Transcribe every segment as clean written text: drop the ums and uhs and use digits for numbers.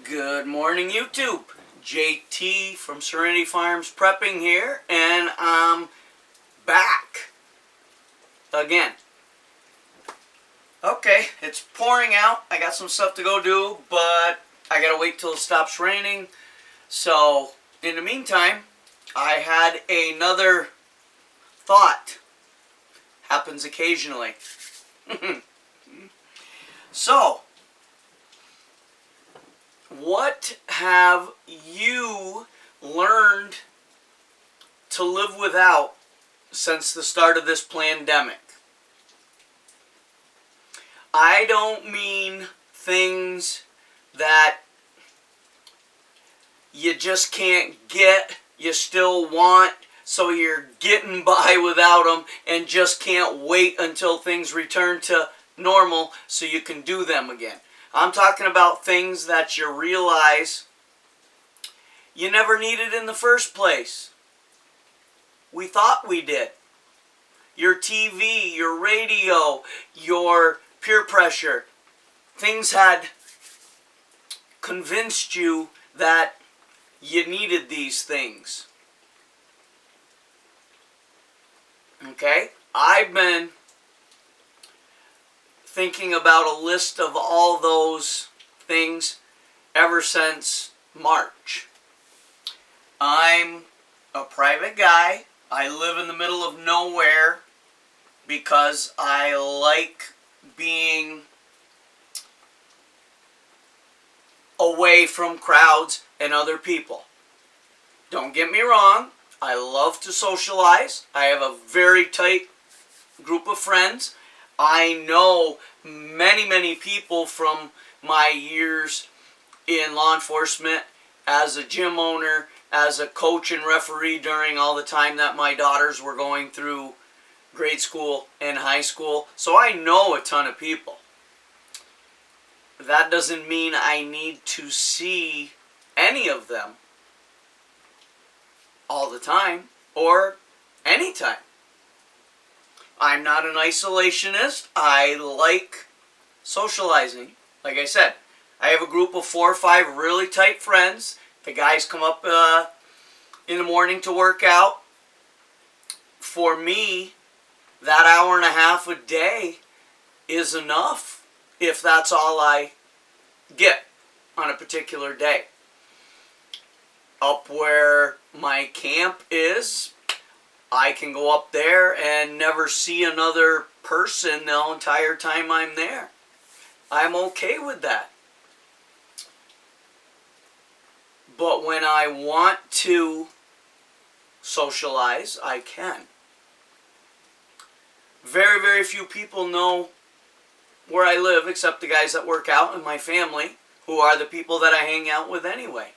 Good morning, YouTube. JT from Serenity Farms Prepping here, and I'm back again. Okay, it's pouring out. I got some stuff to go do, but I gotta wait till it stops raining. So, in the meantime, I had another thought. Happens occasionally. So, what have you learned to live without since the start of this pandemic? I don't mean things that you just can't get, you still want, so you're getting by without them and just can't wait until things return to normal so you can do them again. I'm talking about things that you realize you never needed in the first place. We thought we did. Your TV, your radio, your peer pressure. Things had convinced you that you needed these things. Okay? I've been thinking about a list of all those things ever since March. I'm a private guy. I live in the middle of nowhere because I like being away from crowds and other people. Don't get me wrong, I love to socialize. I have a very tight group of friends. I know many people from my years in law enforcement, as a gym owner, as a coach and referee during all the time that my daughters were going through grade school and high school. So I know a ton of people. That doesn't mean I need to see any of them all the time or anytime. I'm not an isolationist. I like socializing. Like I said, I have a group of 4 or 5 really tight friends. The guys come up in the morning to work out. For me, that hour and a half a day is enough if that's all I get on a particular day. Up where my camp is, I can go up there and never see another person the entire time I'm there. I'm okay with that. But when I want to socialize, I can. Very few people know where I live except the guys that work out and my family, who are the people that I hang out with anyway.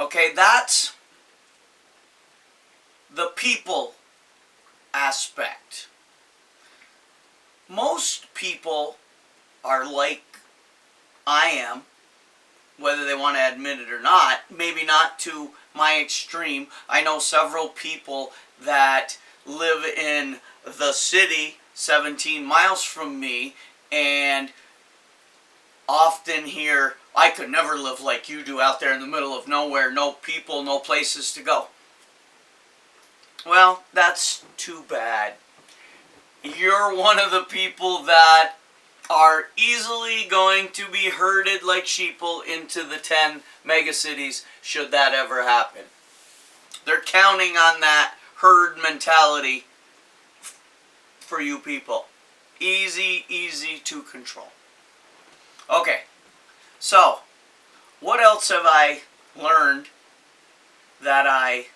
Okay, that's the people aspect. Most people are like I am, whether they want to admit it or not. Maybe not to my extreme. I know several people that live in the city 17 miles from me and often hear, I could never live like you do out there in the middle of nowhere, no people, no places to go. Well, that's too bad. You're one of the people that are easily going to be herded like sheeple into the 10 megacities should that ever happen. They're counting on that herd mentality for you people. Easy to control. Okay, so what else have I learned that I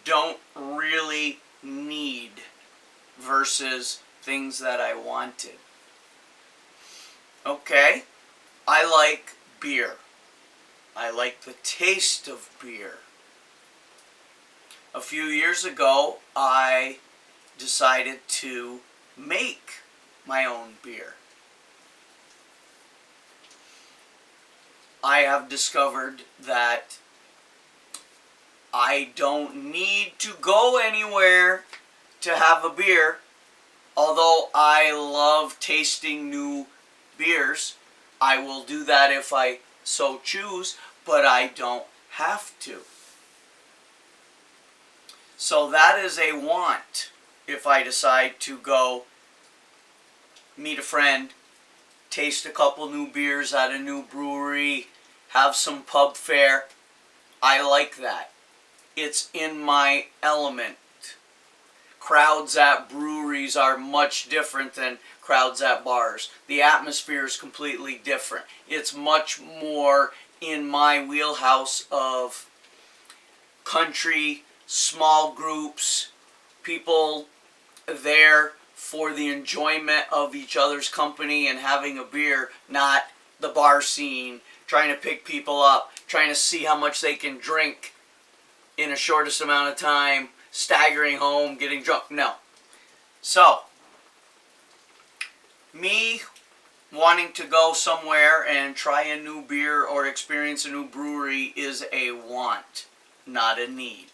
don't really need versus things that I wanted? Okay, I like beer. I like the taste of beer. A few years ago, I decided to make my own beer. I have discovered that I don't need to go anywhere to have a beer, although I love tasting new beers. I will do that if I so choose, but I don't have to. So that is a want if I decide to go meet a friend, taste a couple new beers at a new brewery, have some pub fare. I like that. It's in my element. Crowds at breweries are much different than crowds at bars. The atmosphere is completely different. It's much more in my wheelhouse of country, small groups, people there for the enjoyment of each other's company and having a beer, not the bar scene, trying to pick people up, trying to see how much they can drink in the shortest amount of time, staggering home, getting drunk. No. So, me wanting to go somewhere and try a new beer or experience a new brewery is a want, not a need.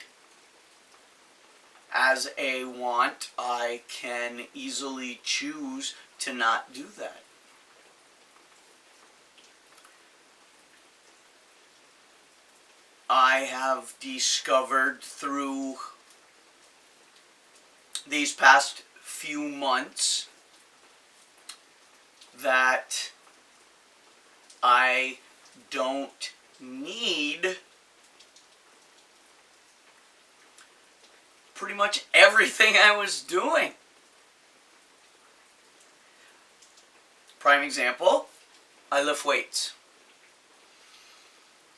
As a want, I can easily choose to not do that. I have discovered through these past few months that I don't need pretty much everything I was doing. Prime example, I lift weights.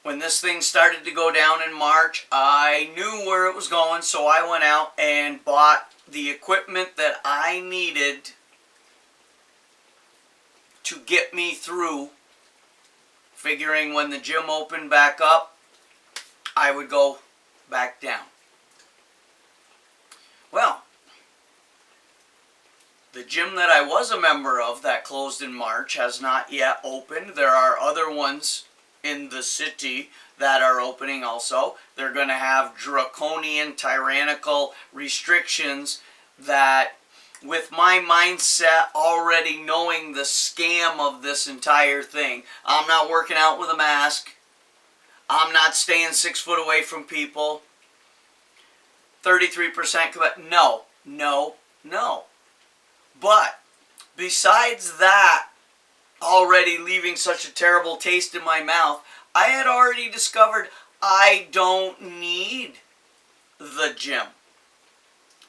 When this thing started to go down in March, I knew where it was going, so I went out and bought the equipment that I needed to get me through, figuring when the gym opened back up, I would go back down. Well, the gym that I was a member of that closed in March has not yet opened. There are other ones in the city that are opening also. They're going to have draconian, tyrannical restrictions that, with my mindset already knowing the scam of this entire thing, I'm not working out with a mask. I'm not staying 6 foot away from people. 33% no. But besides that, already leaving such a terrible taste in my mouth, I had already discovered I don't need the gym.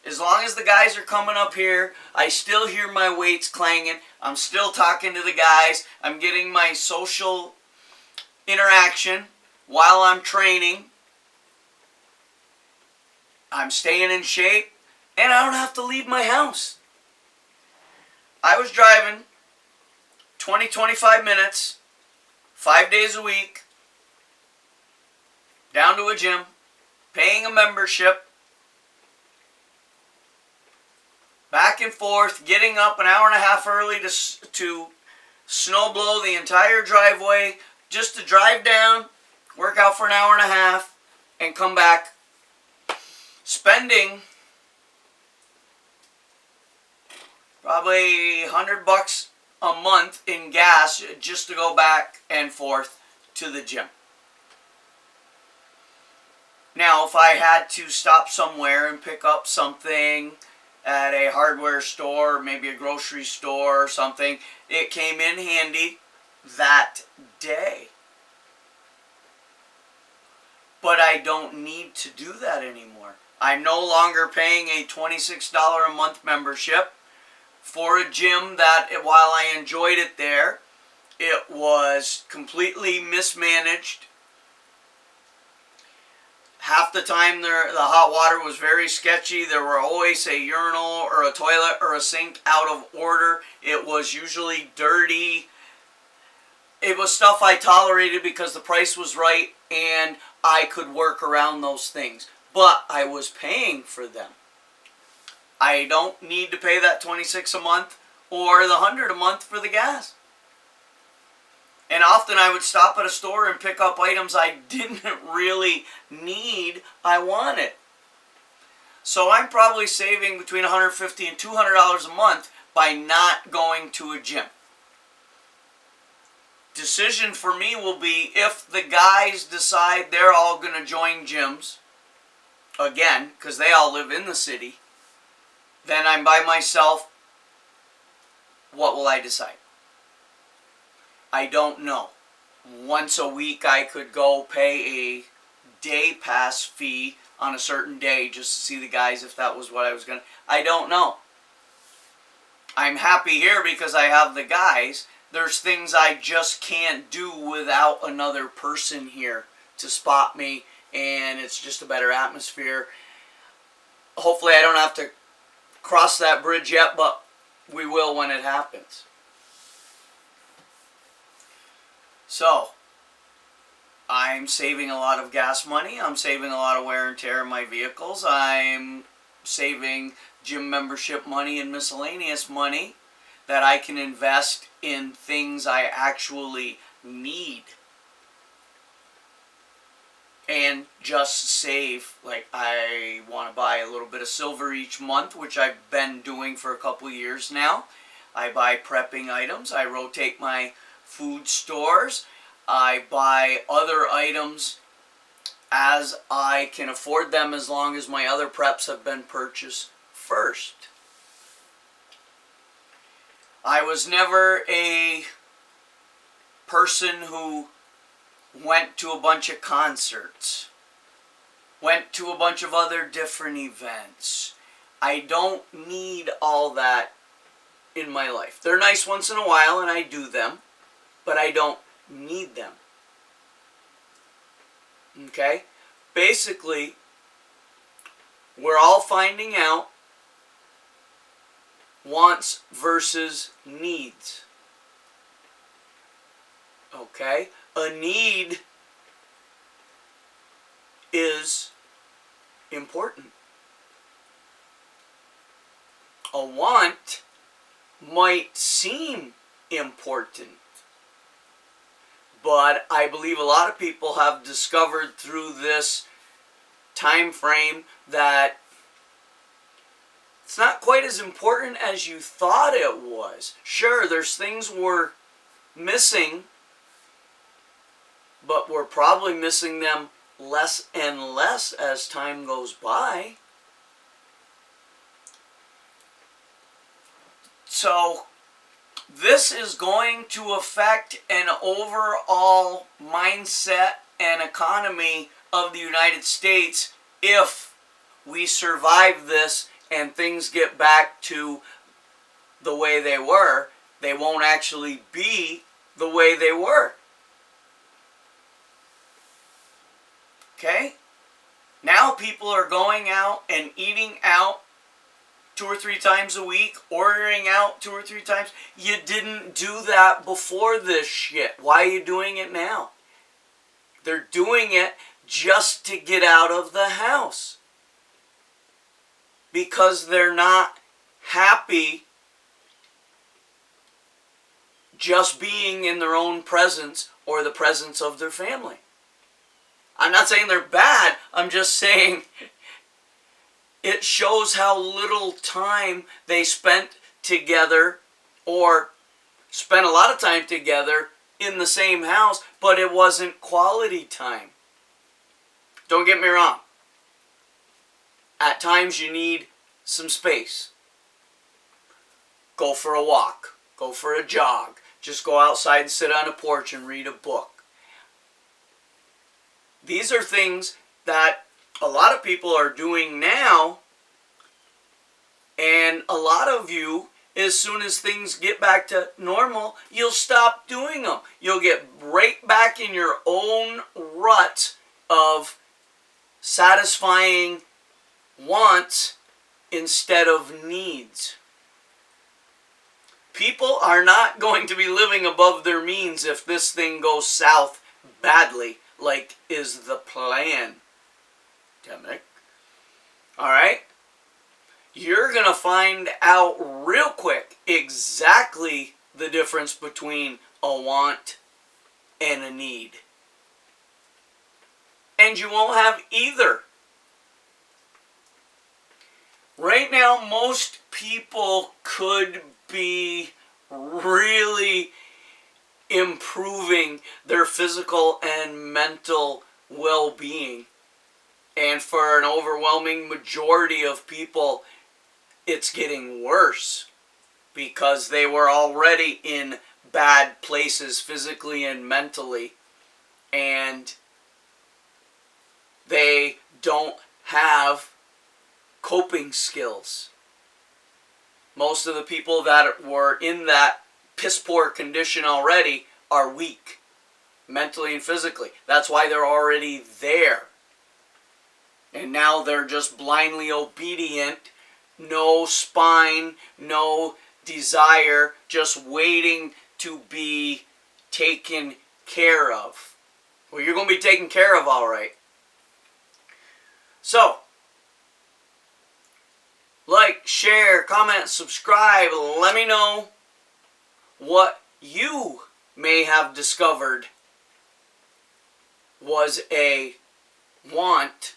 As long as the guys are coming up here, I still hear my weights clanging. I'm still talking to the guys. I'm getting my social interaction while I'm training. I'm staying in shape, and I don't have to leave my house. I was driving 20-25 minutes, 5 days a week, down to a gym, paying a membership, back and forth, getting up an hour and a half early to snow blow the entire driveway, just to drive down, work out for an hour and a half, and come back, spending probably $100 a month in gas just to go back and forth to the gym. Now, if I had to stop somewhere and pick up something at a hardware store, maybe a grocery store or something, it came in handy that day. But I don't need to do that anymore. I'm no longer paying a $26 a month membership for a gym that, while I enjoyed it there, it was completely mismanaged. Half the time the hot water was very sketchy. There were always a urinal or a toilet or a sink out of order. It was usually dirty. It was stuff I tolerated because the price was right and I could work around those things. But I was paying for them. I don't need to pay that $26 a month or the $100 a month for the gas. And often I would stop at a store and pick up items I didn't really need, I wanted. So I'm probably saving between $150 and $200 a month by not going to a gym. decision for me will be if the guys decide they're all going to join gyms, again, because they all live in the city, then I'm by myself. What will I decide? I don't know. Once a week I could go pay a day pass fee on a certain day just to see the guys if that was what I was going to. I don't know. I'm happy here because I have the guys. There's things I just can't do without another person here to spot me, and it's just a better atmosphere. Hopefully I don't have to cross that bridge yet, but we will when it happens. So, I'm saving a lot of gas money. I'm saving a lot of wear and tear in my vehicles. I'm saving gym membership money and miscellaneous money that I can invest in things I actually need. And just save. Like, I want to buy a little bit of silver each month, which I've been doing for a couple years now. I buy prepping items. I rotate my food stores. I buy other items as I can afford them, as long as my other preps have been purchased first. I was never a person who went to a bunch of concerts, went to a bunch of other different events. I don't need all that in my life. They're nice once in a while and I do them, but I don't need them. Okay? Basically, we're all finding out wants versus needs. Okay? A need is important. A want might seem important, but I believe a lot of people have discovered through this time frame that it's not quite as important as you thought it was. Sure, there's things we're missing, but we're probably missing them less and less as time goes by. So, this is going to affect an overall mindset and economy of the United States if we survive this and things get back to the way they were. They won't actually be the way they were. Okay? Now people are going out and eating out 2 or 3 times a week, ordering out 2 or 3 times. You didn't do that before this shit. Why are you doing it now? They're doing it just to get out of the house. Because they're not happy just being in their own presence or the presence of their family. I'm not saying they're bad. I'm just saying it shows how little time they spent together, or spent a lot of time together in the same house, but it wasn't quality time. Don't get me wrong. At times you need some space. Go for a walk. Go for a jog. Just go outside and sit on a porch and read a book. These are things that a lot of people are doing now, and a lot of you, as soon as things get back to normal, you'll stop doing them. You'll get right back in your own rut of satisfying wants instead of needs. People are not going to be living above their means if this thing goes south badly, like is the plan. Demick. Alright? You're going to find out real quick exactly the difference between a want and a need. And you won't have either. Right now, most people could be really improving physical and mental well-being. And for an overwhelming majority of people, it's getting worse because they were already in bad places physically and mentally, and they don't have coping skills. Most of the people that were in that piss poor condition already are weak, mentally and physically. That's why they're already there. And now they're just blindly obedient, no spine, no desire, just waiting to be taken care of. Well, you're going to be taken care of all right. So, like, share, comment, subscribe. Let me know what you may have discovered was a want.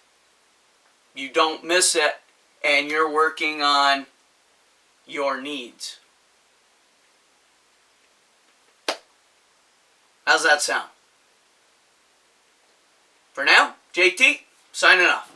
You don't miss it, and you're working on your needs. How's that sound? For now, JT, signing off.